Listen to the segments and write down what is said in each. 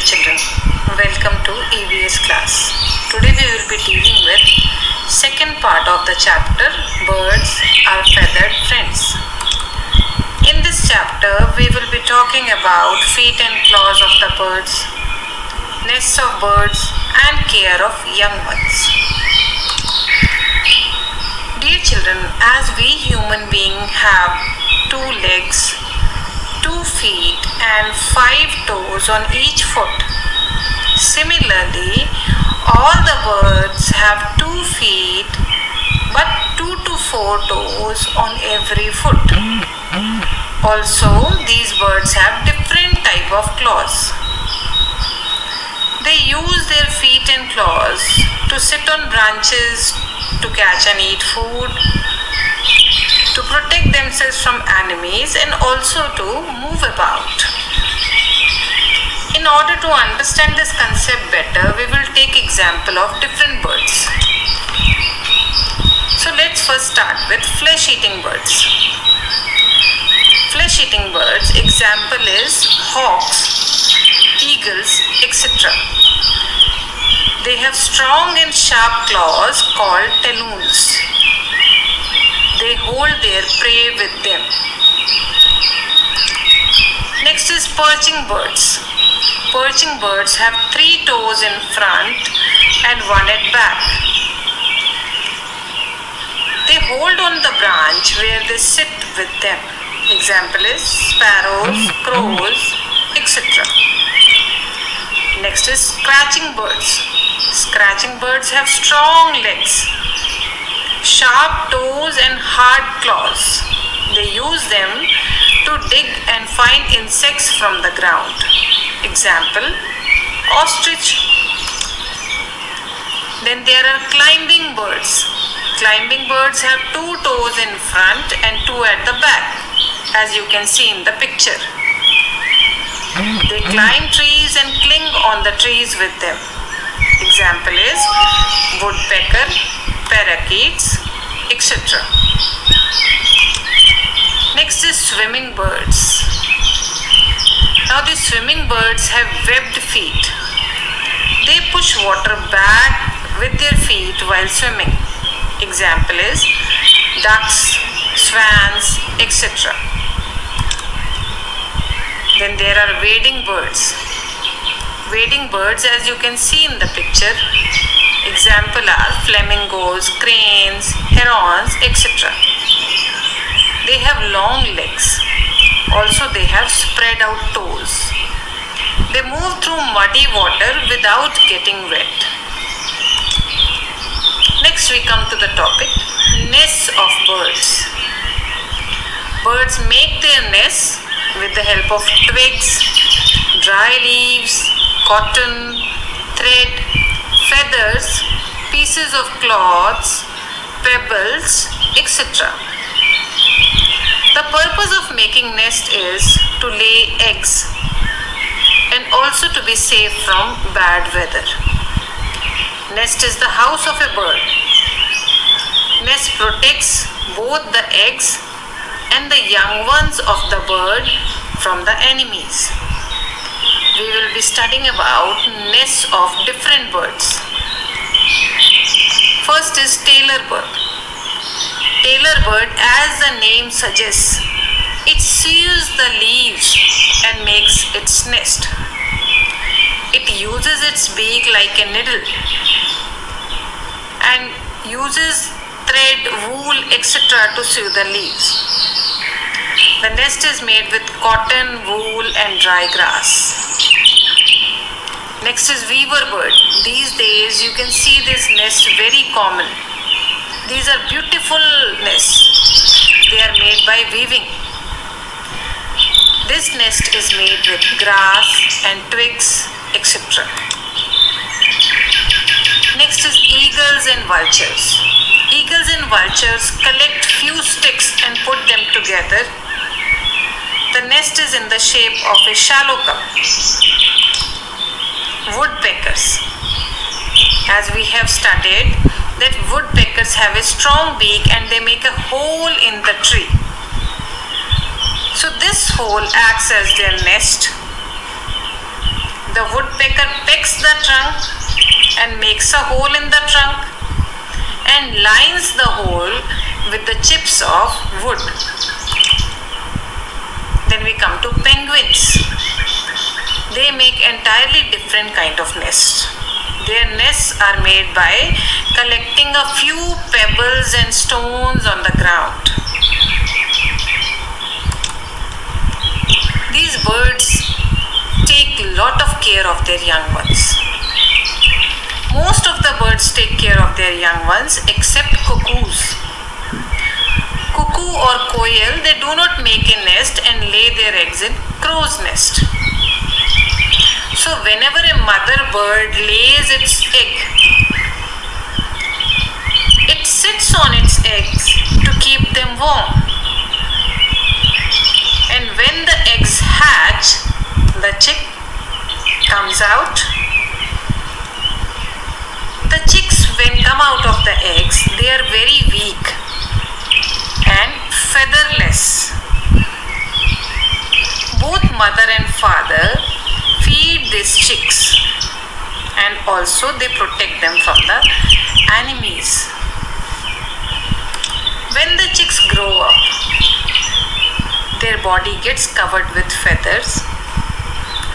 children, welcome to EVS class. Today we will be dealing with second part of the chapter Birds Are Feathered Friends. In this chapter we will be talking about feet and claws of the birds, nests of birds and care of young ones. Dear children, as we human beings have 2 legs, 2 feet and 5 toes on each foot. Similarly, all the birds have 2 feet but 2 to 4 toes on every foot. Also, these birds have different type of claws. They use their feet and claws to sit on branches, to catch and eat food, to protect themselves from enemies and also to move about. In order to understand this concept better, we will take example of different birds. So let's first start with flesh-eating birds. Flesh-eating birds, example is hawks, eagles, etc. They have strong and sharp claws called talons. They hold their prey with them. Next is perching birds. Perching birds have 3 toes in front and 1 at back. They hold on the branch where they sit with them. Example is sparrows, crows, etc. Next is scratching birds. Scratching birds have strong legs, sharp toes and hard claws. They use them to dig and find insects from the ground. Example, ostrich. Then there are climbing birds. Climbing birds have 2 toes in front and 2 at the back, as you can see in the picture. They climb trees and cling on the trees with them. Example is woodpecker, parakeets, etc. Next is swimming birds. Now these swimming birds have webbed feet. They push water back with their feet while swimming. Example is ducks, swans, etc. Then there are wading birds. Wading birds, as you can see in the picture, example are flamingos, cranes, herons, etc. They have long legs. Also, they have spread out toes. They move through muddy water without getting wet. Next, we come to the topic nests of birds. Birds make their nests with the help of twigs, dry leaves, cotton, thread, feathers, pieces of cloths, pebbles, etc. The purpose of making nest is to lay eggs and also to be safe from bad weather. Nest is the house of a bird. Nest protects both the eggs and the young ones of the bird from the enemies. We will be studying about nests of different birds. First is tailor bird. Tailor bird, as the name suggests, it sews the leaves and makes its nest. It uses its beak like a needle and uses thread, wool, etc. to sew the leaves. The nest is made with cotton, wool and dry grass. Next is weaver bird. These days you can see this nest very common. These are beautiful nests. They are made by weaving. This nest is made with grass and twigs, etc. Next is eagles and vultures. Eagles and vultures collect few sticks and put them together. The nest is in the shape of a shallow cup. Woodpeckers. As we have studied that woodpeckers have a strong beak and they make a hole in the tree. So this hole acts as their nest. The woodpecker woodpecker pecks the trunk and makes a hole in the trunk and lines the hole with the chips of wood. Then we come to penguins. They make entirely different kind of nest. Their nests are made by collecting a few pebbles and stones on the ground. These birds take lot of care of their young ones. Most of the birds take care of their young ones except cuckoos. Cuckoo or koel, they do not make a nest and lay their eggs in crow's nest. So whenever a mother bird lays its egg, it sits on its eggs to keep them warm. And when the eggs hatch, the chick comes out. The chicks, when come out of the eggs, they are very weak and featherless. Both mother and father feed these chicks and also they protect them from the enemies. When the chicks grow up, their body gets covered with feathers.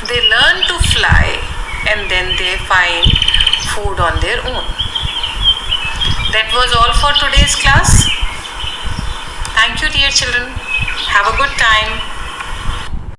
They learn to fly and then they find food on their own. That was all for today's class. Thank you, dear children. Have a good time.